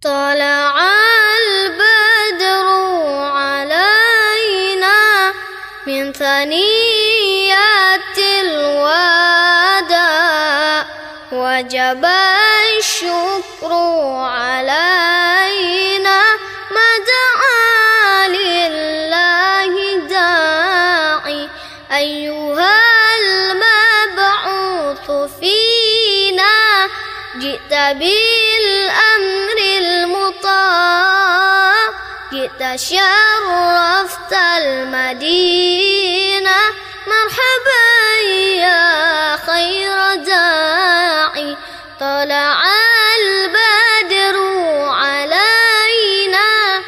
طلع البدر علينا من ثنيات الوداع وجب الشكر علينا ما دعا لله داعي أيها المبعوث فينا جئت بالأمر المطاع جئت شرفت المدينة مرحبا يا خير داعي طلع البدر علينا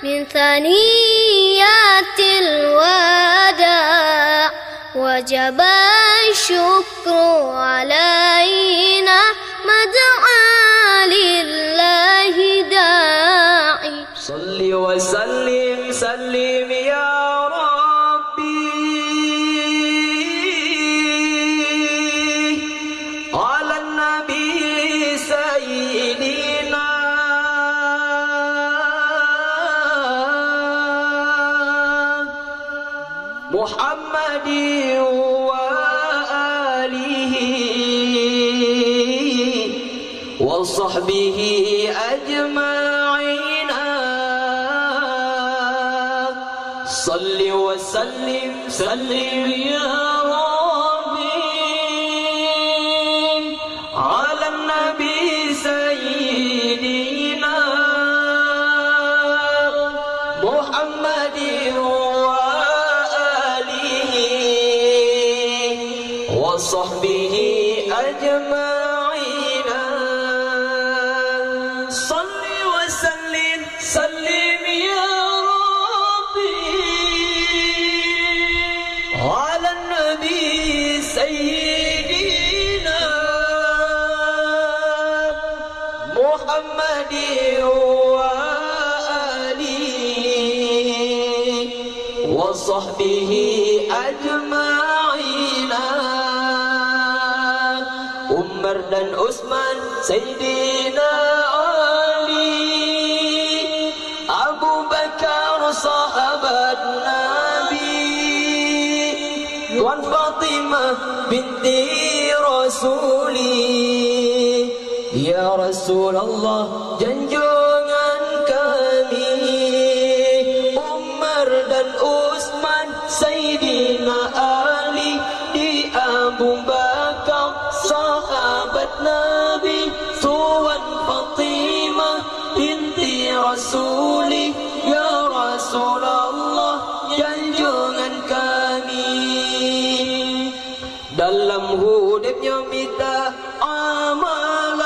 من ثنيات الوداع وجب الشكر علينا ما دعا لله داعي صل وسلم سلم يا ربي على النبي سيدنا محمد وآله وصحبه أجمعين صل وسلم سلم يا ربي على النبي سيدنا محمد وآله وصحبه أجمعين صل وسلم سلم يا على النبي سيدنا محمد وآله وصحبه أجمعين عمر dan Utsman Sayyidina Ali Abu Bakar sahabat Tuan Fatimah binti Rasuli Ya Rasulullah junjungan kami Umar dan Utsman Sayyidina Ali di Abu Bakar sahabat Nabi Tuan Fatimah binti Rasuli Ya Rasulullah junjungan kami dalam hidupnya minta amalan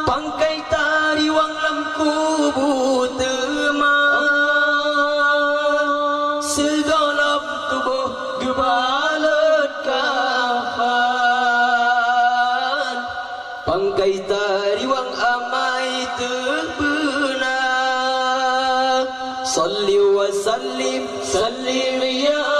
pangkai tari wang lam kubu teman segenap tubuh gebalet kafan pangkai tari wang amai terbenar salli wa sallim sallim ya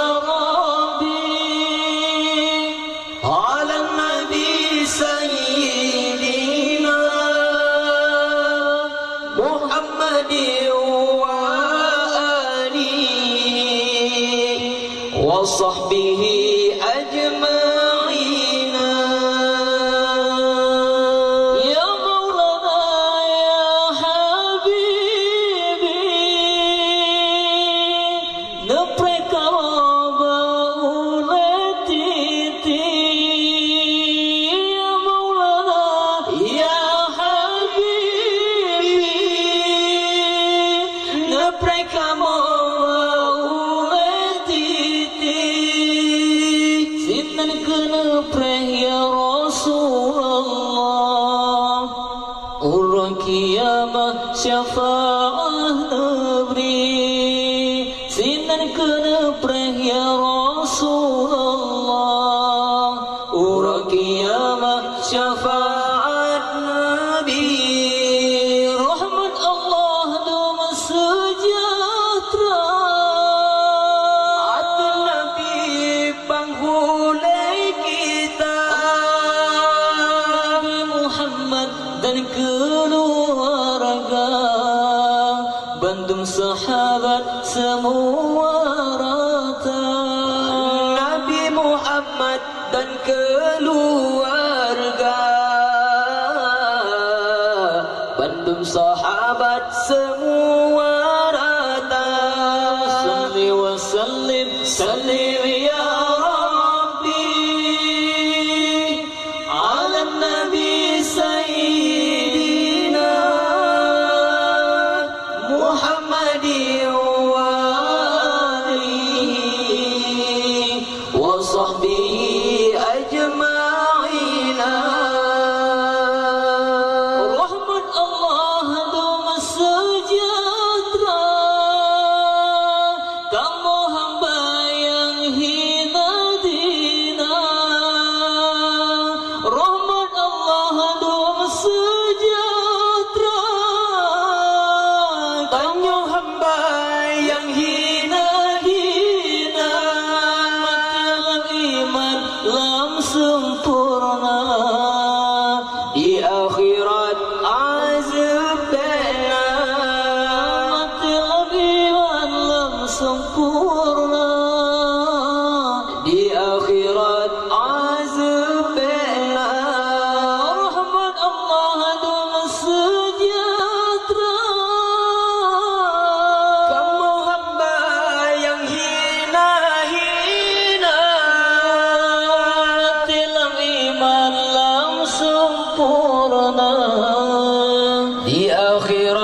وصحبه أجمعين يا مولانا يا حبيبي نبرك ربا ولتيتي يا مولانا يا حبيبي نبرك ya Rasulullah Urang kiamah syafa'ah nabri Sinan kena preh ya Rasulullah Urang kiamah syafa'at nabi Rahmat Allah dama sejahtera Atun nabi panghulai kita dan sahabat semua rata. Nabi Muhammad dan keluarga, bandum sahabat semua rata. Salli wa sallim, sallim ya Rabbi ala Nabi Sayyidina Muhammadin wa alihi wa sahbihi ajma'ina. Rahmat Allah doma sejahtera, kamu hamba yang hina dina. Rahmat Allah doma sejahtera, kamu hamba yang hina-hina. Mati iman lam sempurna, di akhirat azab bena. Mati iman lam sempurna, di akhirat azab bena. Rahmat Allah doma sejahtera, kamu hamba yang hina-hina. Tilam iman lam sempurna, di akhirat